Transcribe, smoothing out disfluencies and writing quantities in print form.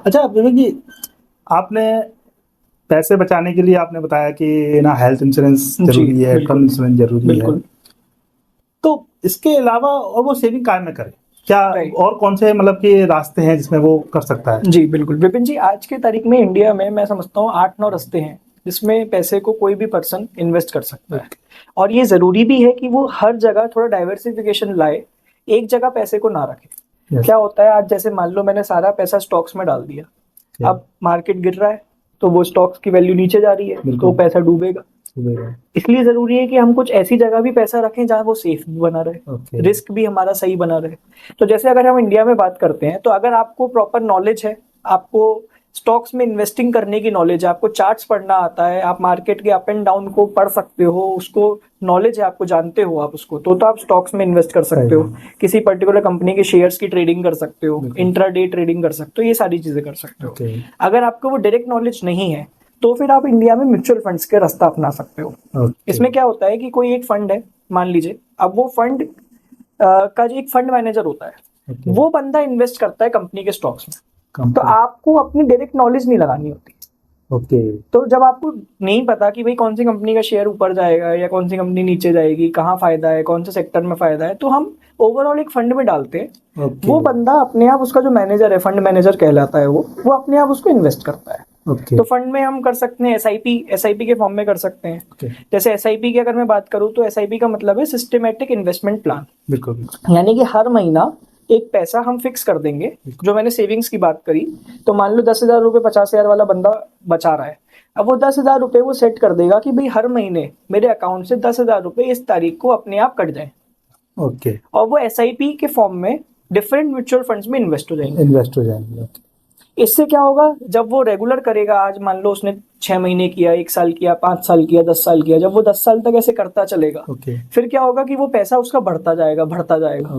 अच्छा विवेक जी, आपने पैसे बचाने के लिए आपने बताया कि ना हेल्थ इंश्योरेंस जी, जरूरी है, टर्म बिल्कुल, इंश्योरेंस जरूरी है। बिल्कुल, तो इसके अलावा और वो सेविंग काय में करे क्या? राइट। और कौन से मतलब कि रास्ते हैं जिसमें वो कर सकता है? जी, बिल्कुल। विपिन जी, आज की तारीख में इंडिया में मैं समझता हूँ 8-9 रास्ते हैं, जिसमें पैसे को कोई भी पर्सन इन्वेस्ट कर सकता है। ओके। और ये ज़रूरी भी है कि वो हर जगह थोड़ा डाइवर्सिफ़िकेशन लाए, एक जगह पैसे को ना रखे। यस। क्या होता है, आज जैसे मान लो मैंने सारा पैसा स्टॉक्स में डाल दिया, अब मार्केट गिर रहा है, तो वो स्टॉक्स की वैल्यू नीचे जा रही है, तो बिल्कुल। पैसा डूबेगा। इसलिए ज़रूरी है कि हम कुछ ऐसी जगह भी पैसा रखें जहाँ वो सेफ भी बना रहे, ओके। रिस्क भी हमारा सही बना रहे। तो जैसे अगर हम इंडिया में बात करते हैं, तो अगर आपको प्रॉपर नॉलेज है, आपको स्टॉक्स में इन्वेस्टिंग करने की नॉलेज है, आपको चार्ट्स पढ़ना आता है, आप मार्केट के अप एंड डाउन को पढ़ सकते हो, उसको नॉलेज है, आपको जानते हो आप उसको, तो आप स्टॉक्स में इन्वेस्ट कर सकते हो, किसी पर्टिकुलर कंपनी के शेयर्स की ट्रेडिंग कर सकते हो, इंट्राडे ट्रेडिंग कर सकते हो, ये सारी चीजें कर सकते हो। अगर आपको वो डायरेक्ट नॉलेज नहीं है, तो फिर आप इंडिया में म्यूचुअल फंड्स के रास्ता अपना सकते हो। इसमें क्या होता है कि कोई एक फंड है, मान लीजिए, अब वो फंड का जो एक फंड मैनेजर होता है, वो बंदा इन्वेस्ट करता है कंपनी के स्टॉक्स में, तो आपको अपनी डायरेक्ट नॉलेज नहीं लगानी होती। ओके। तो जब आपको नहीं पता कि भाई कौन सी कंपनी का शेयर ऊपर जाएगा या कौन सी कंपनी नीचे जाएगी, कहाँ फायदा है, कौन से सेक्टर में फायदा है, तो हम ओवरऑल एक फंड में डालते हैं। वो बंदा अपने आप, उसका जो मैनेजर है, फंड मैनेजर कहलाता है, वो अपने आप उसको इन्वेस्ट करता है। तो फंड में हम कर सकते हैं एसआईपी के फॉर्म में कर सकते हैं। जैसे एसआईपी की अगर मैं बात करूं, तो एसआईपी का मतलब है सिस्टमेटिक इन्वेस्टमेंट प्लान। बिल्कुल। यानी कि हर महीना एक पैसा हम फिक्स कर देंगे। जो मैंने सेविंग्स की बात करी, तो मान लो 10,000 रुपये 50,000 वाला बंदा बचा रहा है, अब वो 10,000 रुपये वो सेट कर देगा कि भाई हर महीने मेरे अकाउंट से 10,000 रुपये इस तारीख को अपने आप कट जाए। ओके। और वो एसआईपी के फॉर्म में डिफरेंट म्यूचुअल फंड्स में इन्वेस्ट हो जाएंगे। इससे क्या होगा, जब वो रेगुलर करेगा, आज मान लो उसने 6 महीने किया, 1 साल किया, 5 साल किया, 10 साल किया, जब वो 10 साल तक ऐसे करता चलेगा, फिर क्या होगा कि वो पैसा उसका बढ़ता जाएगा, बढ़ता जाएगा।